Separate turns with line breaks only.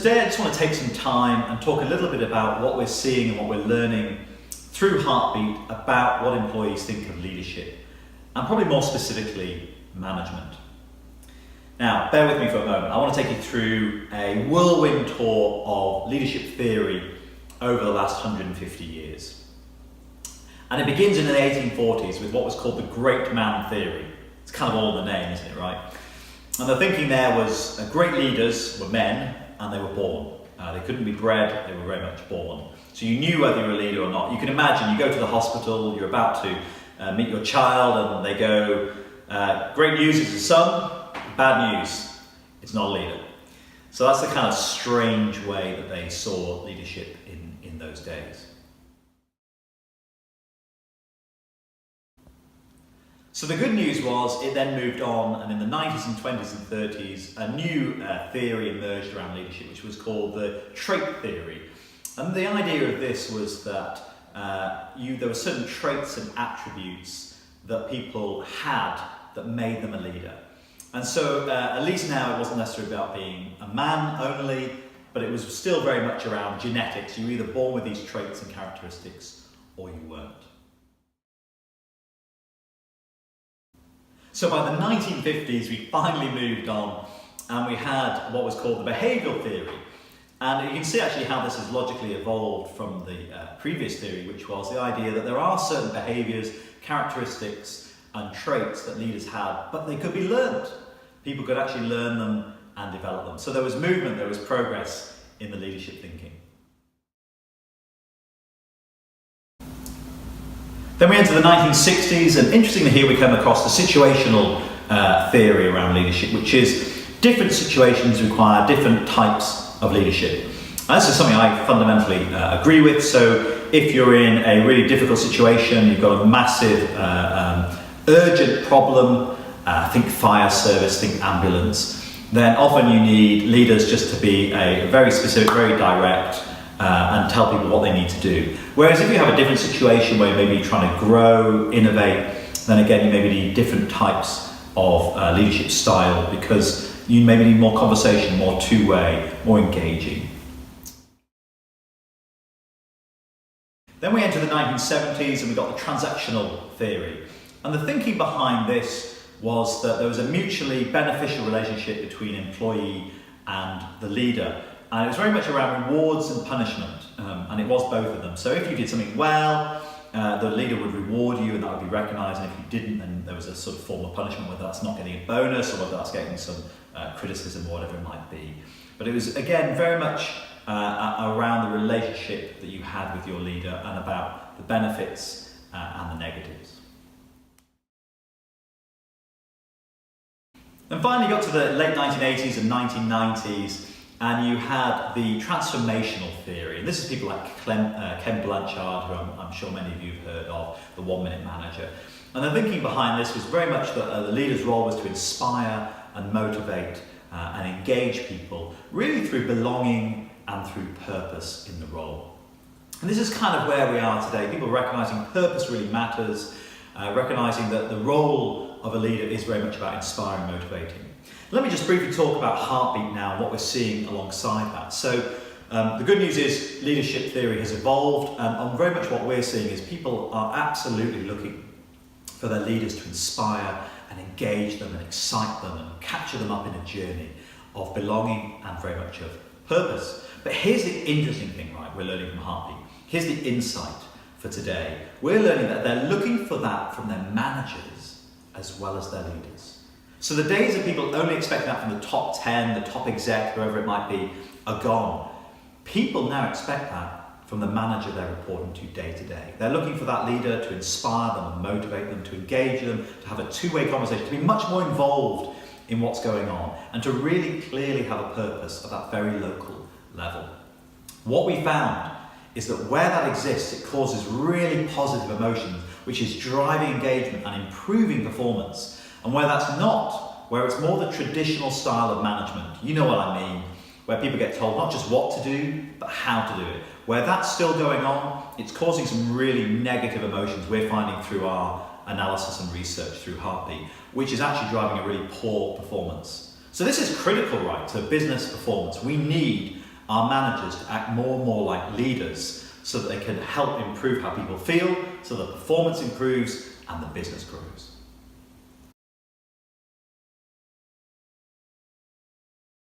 today I just want to take some time and talk a little bit about what we're seeing and what we're learning through Heartbeat about what employees think of leadership, and probably more specifically, management. Now, bear with me for a moment. I want to take you through a whirlwind tour of leadership theory over the last 150 years. And it begins in the 1840s with what was called the Great Man Theory. It's kind of all in the name, isn't it, right? And the thinking there was great leaders were men and they were born. They couldn't be bred, they were very much born. So you knew whether you were a leader or not. You can imagine you go to the hospital, you're about to meet your child, and they go, great news, it's a son, bad news, it's not a leader. So that's the kind of strange way that they saw leadership in those days. So the good news was it then moved on, and in the 90s and 20s and 30s, a new theory emerged around leadership, which was called the trait theory. And the idea of this was that there were certain traits and attributes that people had that made them a leader. And so at least now it wasn't necessarily about being a man only, but it was still very much around genetics. You were either born with these traits and characteristics or you weren't. So by the 1950s, we finally moved on and we had what was called the behavioural theory. And you can see actually how this has logically evolved from the previous theory, which was the idea that there are certain behaviours, characteristics and traits that leaders had, but they could be learned. People could actually learn them and develop them. So there was movement, there was progress in the leadership thinking. Then we enter the 1960s, and interestingly here we come across the situational theory around leadership, which is different situations require different types of leadership. And this is something I fundamentally agree with. So if you're in a really difficult situation, you've got a massive urgent problem, think fire service, think ambulance, then often you need leaders just to be very specific, very direct, and tell people what they need to do. Whereas if you have a different situation where you may be trying to grow, innovate, then again you maybe need different types of leadership style, because you maybe need more conversation, more two-way, more engaging. Then we enter the 1970s and we got the transactional theory. And the thinking behind this was that there was a mutually beneficial relationship between employee and the leader. And it was very much around rewards and punishment, and it was both of them. So if you did something well, the leader would reward you and that would be recognised, and if you didn't, then there was a sort of form of punishment, whether that's not getting a bonus or whether that's getting some criticism or whatever it might be. But it was, again, very much around the relationship that you had with your leader and about the benefits and the negatives. And finally got to the late 1980s and 1990s, and you had the transformational theory. And this is people like Ken Blanchard, who I'm sure many of you have heard of, the 1 Minute Manager. And the thinking behind this was very much that the leader's role was to inspire and motivate and engage people, really through belonging and through purpose in the role. And this is kind of where we are today. People recognising purpose really matters, recognising that the role of a leader is very much about inspiring, motivating. Let me just briefly talk about Heartbeat now and what we're seeing alongside that. So the good news is leadership theory has evolved, and very much what we're seeing is people are absolutely looking for their leaders to inspire and engage them and excite them and capture them up in a journey of belonging and very much of purpose. But here's the interesting thing, right, we're learning from Heartbeat. Here's the insight for today. We're learning that they're looking for that from their managers as well as their leaders. So the days of people only expecting that from the top 10, the top exec, whoever it might be, are gone. People now expect that from the manager they're reporting to day to day. They're looking for that leader to inspire them and motivate them, to engage them, to have a two-way conversation, to be much more involved in what's going on, and to really clearly have a purpose at that very local level. What we found is that where that exists, it causes really positive emotions, which is driving engagement and improving performance. And where that's not, where it's more the traditional style of management, you know what I mean, where people get told not just what to do, but how to do it. Where that's still going on, it's causing some really negative emotions we're finding through our analysis and research through Heartbeat, which is actually driving a really poor performance. So this is critical, right, to business performance. We need our managers to act more and more like leaders so that they can help improve how people feel, so that performance improves and the business grows.